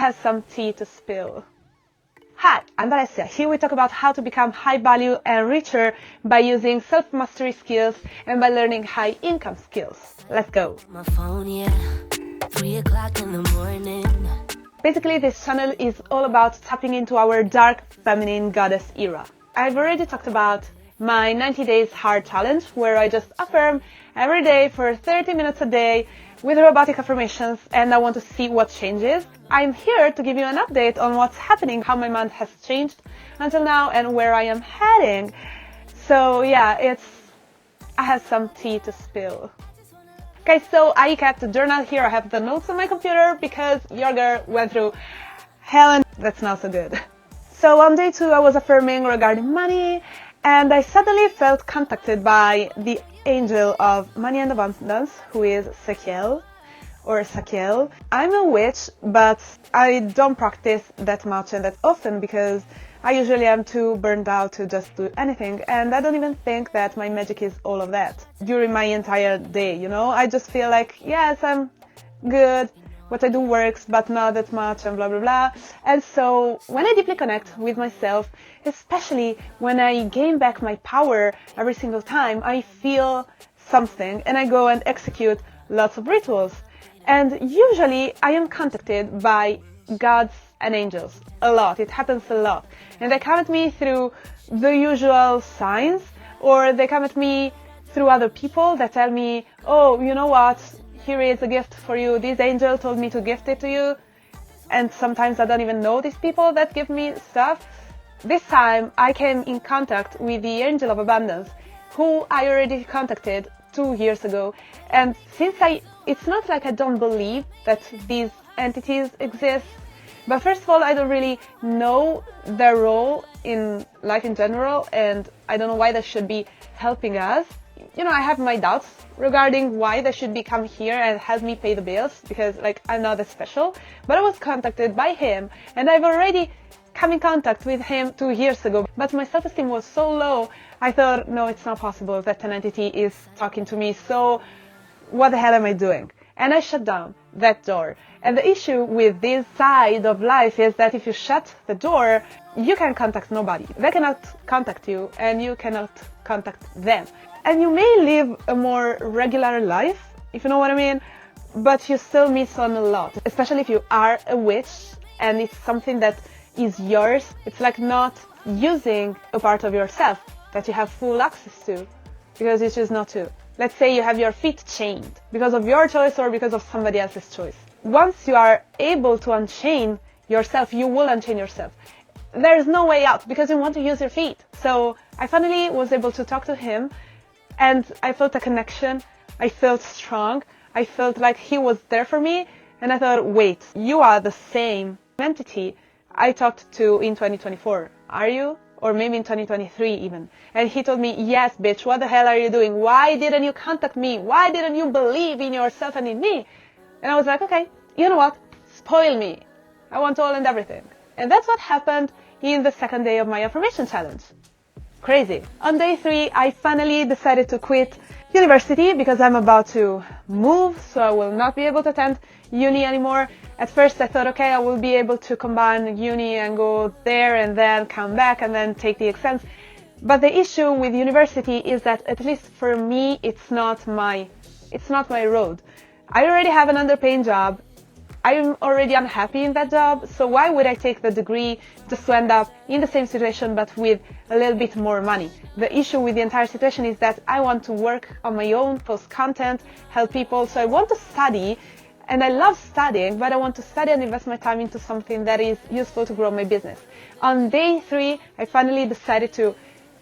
have some tea to spill. Hi, I'm Vhalessiah. Here we talk about how to become high value and richer by using self-mastery skills and by learning high income skills. Let's go. My phone, yeah. 3 o'clock in the morning. Basically, this channel is all about tapping into our dark feminine goddess era. I've already talked about my 90 days hard challenge, where I just affirm every day for 30 minutes a day with robotic affirmations, and I want to see what changes. I'm here to give you an update on what's happening, how my month has changed until now, and where I am heading. So yeah, I have some tea to spill. Okay, so I kept a journal here. I have the notes on my computer because your girl went through hell, and that's not so good. So on day 2, I was affirming regarding money, and I suddenly felt contacted by the angel of money and abundance, who is Sakiel, or Sakiel. I'm a witch, but I don't practice that much and that often because I usually am too burned out to just do anything, and I don't even think that my magic is all of that during my entire day, you know? I just feel like, yes, I'm good, what I do works, but not that much, and blah, blah, blah. And so when I deeply connect with myself, especially when I gain back my power every single time, I feel something, and I go and execute lots of rituals. And usually I am contacted by gods and angels a lot. It happens a lot. And they come at me through the usual signs, or they come at me through other people that tell me, oh, you know what, here is a gift for you. This angel told me to gift it to you. And sometimes I don't even know these people that give me stuff. This time I came in contact with the angel of abundance, who I already contacted 2 years ago. And since it's not like I don't believe that these entities exist, but first of all, I don't really know their role in life in general, and I don't know why they should be helping us. You know, I have my doubts regarding why they should be come here and help me pay the bills, because like I'm not that special. But I was contacted by him, and I've already come in contact with him 2 years ago. But my self-esteem was so low, I thought, no, it's not possible that an entity is talking to me. So what the hell am I doing? And I shut down that door. And the issue with this side of life is that if you shut the door, you can contact nobody. They cannot contact you, and you cannot contact them. And you may live a more regular life, if you know what I mean, but you still miss on a lot, especially if you are a witch and it's something that is yours. It's like not using a part of yourself that you have full access to because you choose not to. Let's say you have your feet chained because of your choice or because of somebody else's choice. Once you are able to unchain yourself, you will unchain yourself. There's no way out because you want to use your feet. So I finally was able to talk to him, and I felt a connection. I felt strong. I felt like he was there for me. And I thought, wait, you are the same entity I talked to in 2024. Are you? Or maybe in 2023 even. And he told me, yes, bitch, what the hell are you doing? Why didn't you contact me? Why didn't you believe in yourself and in me? And I was like, okay, you know what? Spoil me. I want all and everything. And that's what happened in the second day of my affirmation challenge. Crazy. On day 3, I finally decided to quit university because I'm about to move, so I will not be able to attend uni anymore. At first I thought, okay, I will be able to combine uni and go there and then come back and then take the exams. But the issue with university is that, at least for me, it's not my road. I already have an underpaying job. I'm already unhappy in that job, so why would I take the degree just to end up in the same situation but with a little bit more money? The issue with the entire situation is that I want to work on my own, post content, help people, so I want to study, and I love studying, but I want to study and invest my time into something that is useful to grow my business. On day 3, I finally decided to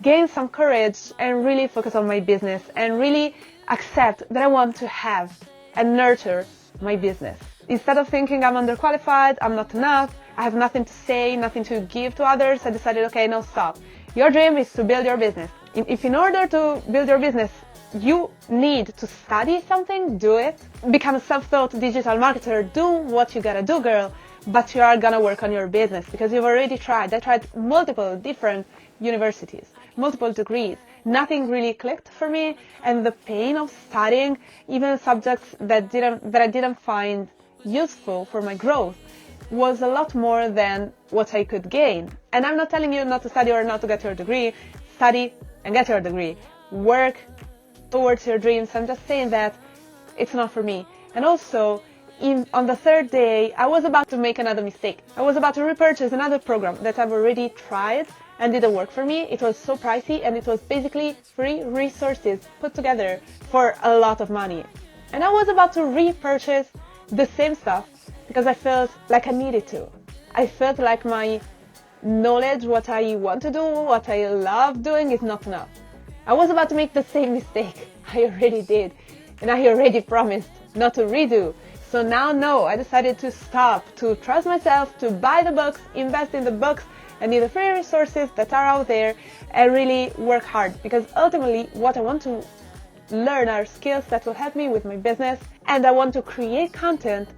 gain some courage and really focus on my business and really accept that I want to have and nurture my business. Instead of thinking I'm underqualified, I'm not enough, I have nothing to say, nothing to give to others, I decided, okay, no, stop. Your dream is to build your business. If in order to build your business, you need to study something, do it. Become a self-taught digital marketer, do what you gotta do, girl. But you are gonna work on your business because you've already tried. I tried multiple different universities, multiple degrees. Nothing really clicked for me, and the pain of studying even subjects that I didn't find useful for my growth was a lot more than what I could gain. And I'm not telling you not to study or not to get your degree. Study and get your degree. Work towards your dreams. I'm just saying that it's not for me. And also, on the third day, I was about to make another mistake. I was about to repurchase another program that I've already tried and didn't work for me. It was so pricey, and it was basically free resources put together for a lot of money. And I was about to repurchase the same stuff because I felt like I needed to. I felt like my knowledge, what I want to do, what I love doing is not enough. I was about to make the same mistake. I already did. And I already promised not to redo. So now, no, I decided to stop, to trust myself, to buy the books, invest in the books and in the free resources that are out there, and really work hard. Because ultimately, what I want to learn are skills that will help me with my business, and I want to create content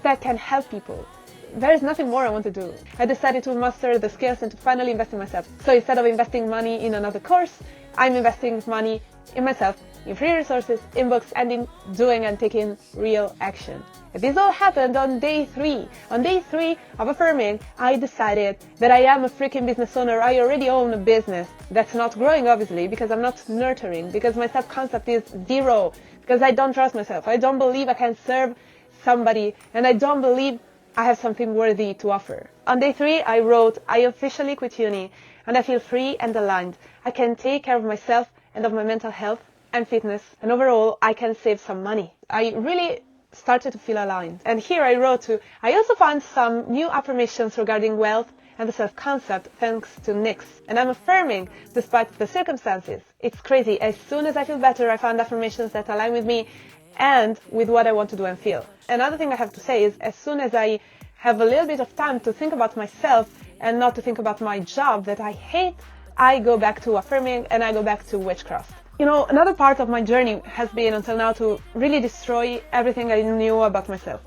that can help people. There is nothing more I want to do. I decided to master the skills and to finally invest in myself. So instead of investing money in another course, I'm investing money in myself, in free resources, in books, and in doing and taking real action. This all happened on day 3. On day 3 of affirming, I decided that I am a freaking business owner. I already own a business that's not growing, obviously, because I'm not nurturing, because my self-concept is 0, because I don't trust myself. I don't believe I can serve somebody, and I don't believe I have something worthy to offer. On day 3, I wrote, I officially quit uni, and I feel free and aligned. I can take care of myself and of my mental health and fitness, and overall, I can save some money. I really started to feel aligned. And here I wrote too, I also found some new affirmations regarding wealth and the self-concept thanks to Nix. And I'm affirming despite the circumstances. It's crazy. As soon as I feel better, I found affirmations that align with me and with what I want to do and feel. Another thing I have to say is, as soon as I have a little bit of time to think about myself and not to think about my job that I hate, I go back to affirming and I go back to witchcraft. You know, another part of my journey has been until now to really destroy everything I knew about myself.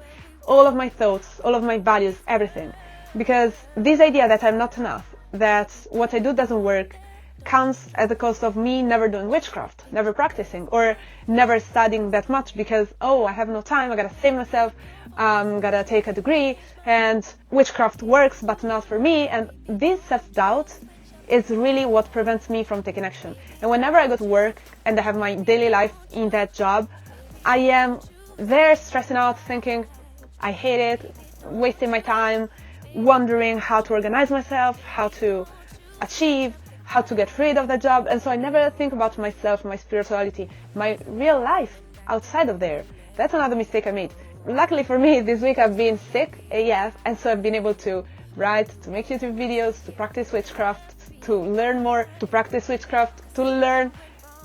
All of my thoughts, all of my values, everything. Because this idea that I'm not enough, that what I do doesn't work, comes at the cost of me never doing witchcraft, never practicing, or never studying that much because, oh, I have no time, I gotta save myself, gotta take a degree, and witchcraft works but not for me. And this self-doubt is really what prevents me from taking action. And whenever I go to work and I have my daily life in that job, I am there stressing out, thinking I hate it, wasting my time, wondering how to organize myself, how to achieve, how to get rid of the job. And so I never think about myself, my spirituality, my real life outside of there. That's another mistake I made. Luckily for me, this week I've been sick AF, and so I've been able to write, to make YouTube videos, to practice witchcraft, to learn more, to practice witchcraft, to learn,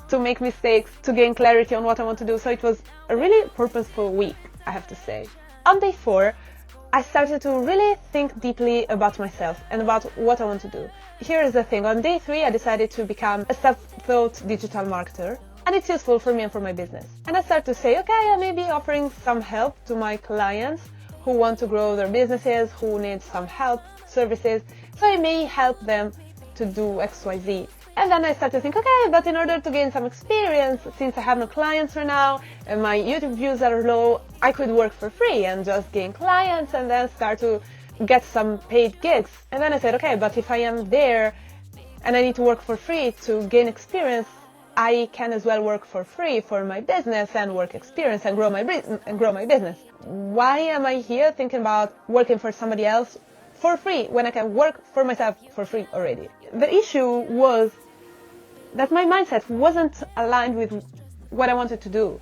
to make mistakes, to gain clarity on what I want to do. So it was a really purposeful week, I have to say. On day 4, I started to really think deeply about myself and about what I want to do. Here is the thing. On day 3, I decided to become a self-taught digital marketer, and it's useful for me and for my business. And I started to say, okay, I may be offering some help to my clients who want to grow their businesses, who need some help, services, so I may help them to do XYZ. And then I started to think, okay, but in order to gain some experience, since I have no clients right now and my YouTube views are low, I could work for free and just gain clients and then start to get some paid gigs. And then I said, okay, but if I am there and I need to work for free to gain experience, I can as well work for free for my business and work experience and grow my business. Why am I here thinking about working for somebody else for free when I can work for myself for free already? The issue was that my mindset wasn't aligned with what I wanted to do.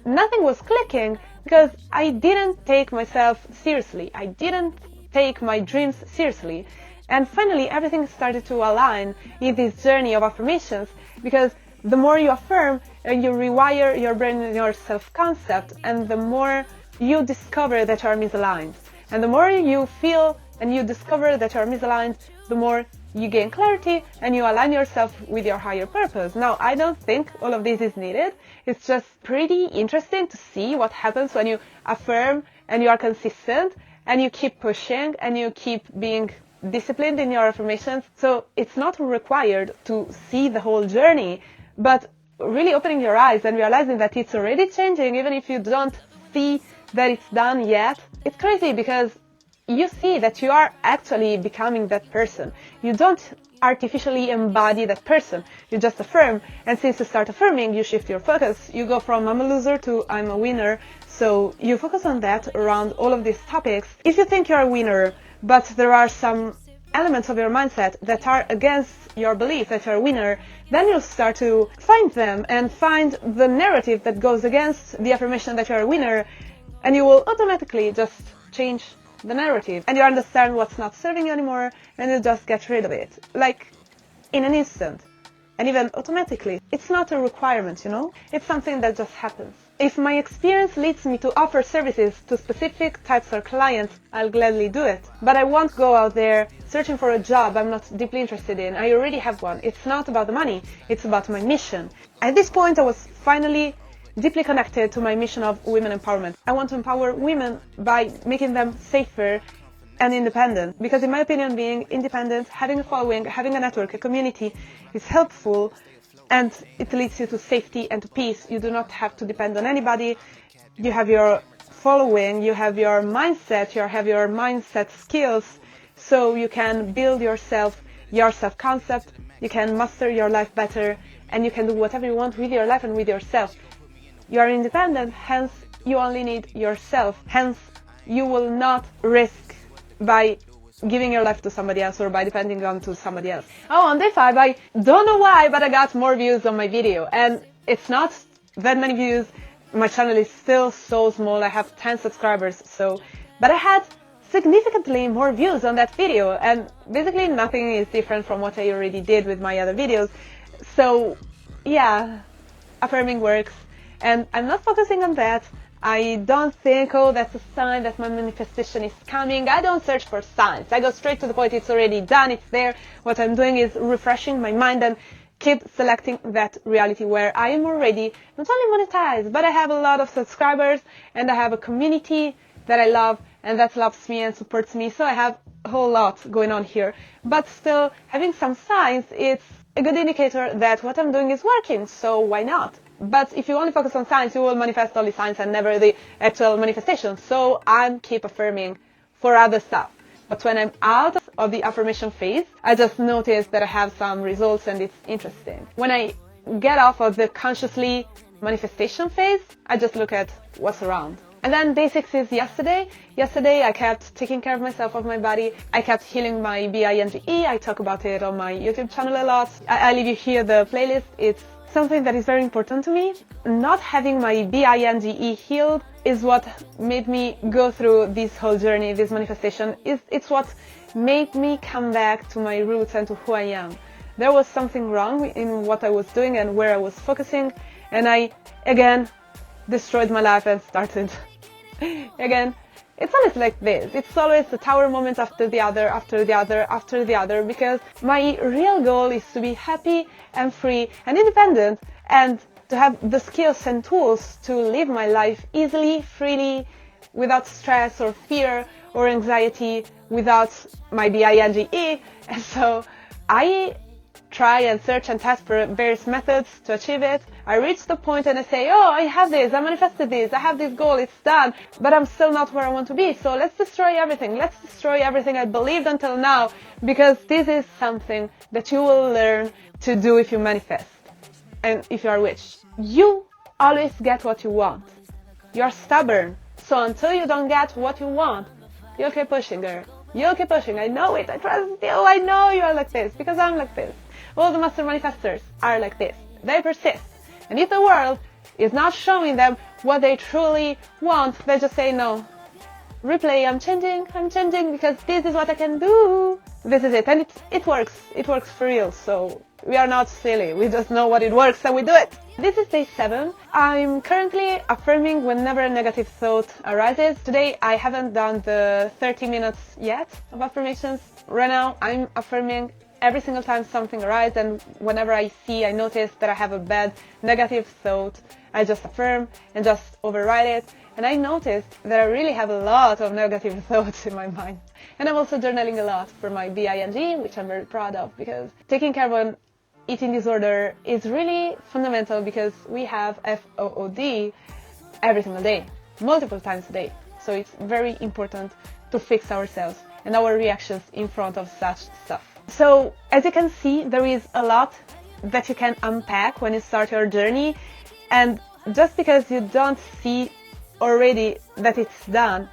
Nothing was clicking because I didn't take myself seriously. I didn't take my dreams seriously. And finally, everything started to align in this journey of affirmations, because the more you affirm, you rewire your brain and your self-concept, and the more you discover that you are misaligned. And the more you feel and you discover that you are misaligned, the more you gain clarity and you align yourself with your higher purpose. Now, I don't think all of this is needed. It's just pretty interesting to see what happens when you affirm and you are consistent and you keep pushing and you keep being disciplined in your affirmations. So it's not required to see the whole journey, but really opening your eyes and realizing that it's already changing, even if you don't see that it's done yet. It's crazy because you see that you are actually becoming that person. You don't artificially embody that person. You just affirm. And since you start affirming, you shift your focus. You go from I'm a loser to I'm a winner. So you focus on that around all of these topics. If you think you're a winner, but there are some elements of your mindset that are against your belief that you're a winner, then you'll start to find them and find the narrative that goes against the affirmation that you're a winner, and you will automatically just change the narrative, and you understand what's not serving you anymore, and you just get rid of it, like in an instant, and even automatically. It's not a requirement, you know? It's something that just happens. If my experience leads me to offer services to specific types of clients, I'll gladly do it. But I won't go out there searching for a job I'm not deeply interested in. I already have one. It's not about the money, it's about my mission. At this point, I was finally deeply connected to my mission of women empowerment. I want to empower women by making them safer and independent. Because in my opinion, being independent, having a following, having a network, a community is helpful, and it leads you to safety and to peace. You do not have to depend on anybody. You have your following, you have your mindset, you have your mindset skills, so you can build yourself, your self-concept, you can master your life better, and you can do whatever you want with your life and with yourself. You are independent, hence you only need yourself. Hence, you will not risk by giving your life to somebody else or by depending on to somebody else. Oh, on day 5, I don't know why, but I got more views on my video, and it's not that many views. My channel is still so small. I have 10 subscribers, but I had significantly more views on that video, and basically nothing is different from what I already did with my other videos. So yeah, affirming works, and I'm not focusing on that. I don't think, oh, that's a sign that my manifestation is coming. I don't search for signs. I go straight to the point. It's already done. It's there. What I'm doing is refreshing my mind and keep selecting that reality where I am already not only monetized, but I have a lot of subscribers and I have a community that I love and that loves me and supports me. So I have a whole lot going on here. But still, having some signs, it's a good indicator that what I'm doing is working. So why not? But if you only focus on signs, you will manifest only signs and never the actual manifestation. So I keep affirming for other stuff. But when I'm out of the affirmation phase, I just notice that I have some results and it's interesting. When I get off of the consciously manifestation phase, I just look at what's around. And then day 6 is yesterday. Yesterday I kept taking care of myself, of my body. I kept healing my binge. I talk about it on my YouTube channel a lot. I leave you here the playlist. It's something that is very important to me. Not having my binge healed is what made me go through this whole journey, this manifestation. It's what made me come back to my roots and to who I am. There was something wrong in what I was doing and where I was focusing, and I, again, destroyed my life and started again. It's always like this. It's always a tower moment after the other, after the other, after the other, because my real goal is to be happy and free and independent and to have the skills and tools to live my life easily, freely, without stress or fear or anxiety, without my binge. And so I try and search and test for various methods to achieve it. I reach the point and I say, oh, I have this, I manifested this, I have this goal, it's done, but I'm still not where I want to be. So let's destroy everything. Let's destroy everything I believed until now, because this is something that you will learn to do if you manifest and if you are a witch. You always get what you want. You're stubborn. So until you don't get what you want, you'll keep pushing, girl. You'll keep pushing. I know it. I trust you. I know you are like this because I'm like this. All the master manifestors are like this. They persist. And if the world is not showing them what they truly want, they just say no. Replay, I'm changing because this is what I can do. This is it. And it works. It works for real. So we are not silly. We just know what it works and we do it. This is day 7. I'm currently affirming whenever a negative thought arises. Today I haven't done the 30 minutes yet of affirmations. Right now I'm affirming every single time something arises, and whenever I notice that I have a bad negative thought, I just affirm and just override it. And I noticed that I really have a lot of negative thoughts in my mind. And I'm also journaling a lot for my binge, which I'm very proud of, because taking care of an eating disorder is really fundamental, because we have FOOD every single day, multiple times a day. So it's very important to fix ourselves and our reactions in front of such stuff. So as you can see, there is a lot that you can unpack when you start your journey, and just because you don't see already that it's done,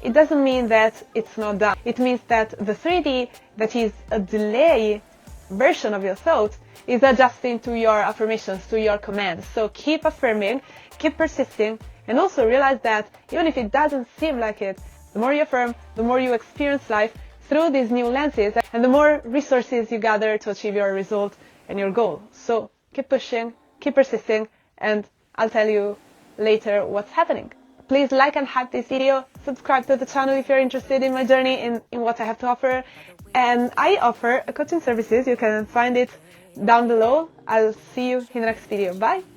it doesn't mean that it's not done. It means that the 3D, that is a delay version of your thoughts, is adjusting to your affirmations, to your commands. So keep affirming, keep persisting, and also realize that even if it doesn't seem like it, the more you affirm, the more you experience life through these new lenses, and the more resources you gather to achieve your result and your goal. So keep pushing, keep persisting, and I'll tell you later what's happening. Please like and hype this video, subscribe to the channel if you're interested in my journey, in what I have to offer. And I offer coaching services. You can find it down below. I'll see you in the next video. Bye!